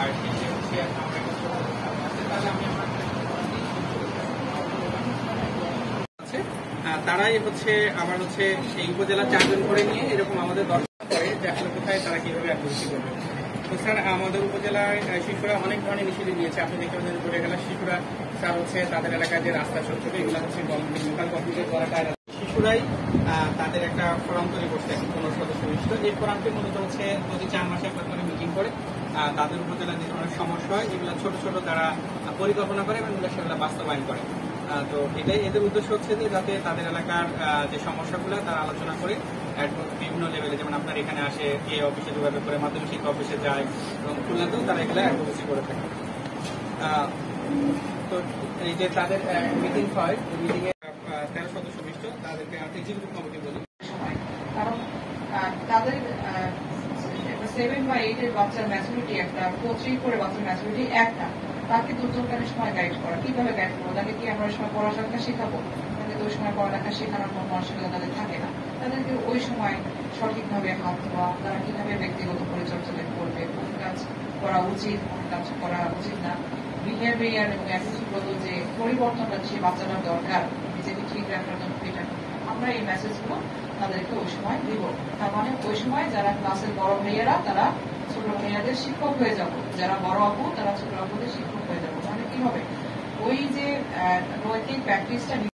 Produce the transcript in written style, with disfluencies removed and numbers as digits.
আর শেষে হচ্ছে আমরা একটা ছোট আছে, তাহলে আমি আমার তারাই হচ্ছে আবার হচ্ছে এই উপজেলা 4 জন করে নিয়ে এরকম আমাদের দরকার করে যে আসলে কোথায় তারা কিভাবে অ্যাডভোকেসি করবে। তো স্যার আমাদের উপজেলায় শিশুরা অনেক ধরনের ইনিশিয়েটিভ নিয়েছে। আপনি দেখতে পাচ্ছেন ঘুরে গেলে শিশুরা স্যার হচ্ছে তাদের এলাকায় যে রাস্তা ছোট ছোট এগুলো হচ্ছে লোকাল গভর্নমেন্টের দ্বারা শিশুরাই তাদের একটা ফোরাম তৈরি করছে 15 সদস্য বিশিষ্ট। এই ফোরামটি মূলত হচ্ছে প্রতি 4 মাসে একবার করে মিটিং করে তাদের উপজেলায় যে ধরনের সমস্যা হয় এগুলো ছোট ছোট তারা পরিকল্পনা করে এবং সেগুলো বাস্তবায়ন করে। তো এটাই এদের উদ্দেশ্য হচ্ছে যে যাতে তাদের এলাকার যে সমস্যাগুলো তারা আলোচনা করে বিভিন্ন লেভেলে, যেমন আপনার এখানে আসে কে অফিসে যোগাযোগ করে, মাধ্যমিক শিক্ষা অফিসে যায় এবং খুলনাতেও তারা এগুলো অ্যাডভোকেসি করে থাকে। তো এই যে তাদের মিটিং হয়, মিটিং এ 13 সদস্য বিশিষ্ট তাদেরকে এক্সিকিউটিভ কমিটি বলি। কারণ তাদের 7 বা 8 এর বাচ্চার ম্যাচুরিটি একটা, 3 করে বাচ্চার ম্যাচুরিটি একটা, তাকে দুর্যোগকালীন সময় গাইড করা, কিভাবে গাইড করবো, তাকে কি আমরা ওই সময় পড়াশোনা শেখাবো, তাদের ওই সময় পড়ালেখা শেখানোর কোনো মানসিকতা তাদের থাকে না, তাদেরকে ওই সময় সঠিকভাবে হাত ধোয়া, তারা কিভাবে ব্যক্তিগত পরিচর্যা করবে, কোন কাজ করা উচিত, কোন কাজ করা উচিত না, বিহেভিয়ার এবং অ্যাটিটিউডগত যে পরিবর্তনটা সে বাচ্চাটার দরকার নিজেকে ঠিক রাখার জন্য, এটা আমরা এই মেসেজগুলো তাদেরকে ওই সময় দিব। তার মানে ওই সময় যারা ক্লাসের বড় ভাইয়েরা তারা ছোট ভাইয়াদের শিক্ষক হয়ে যাব, যারা বড় আপু তারা ছোট আপুদের শিক্ষক হয়ে যাবো। মানে কি হবে, ওই যে নৈতিক প্র্যাকটিসটা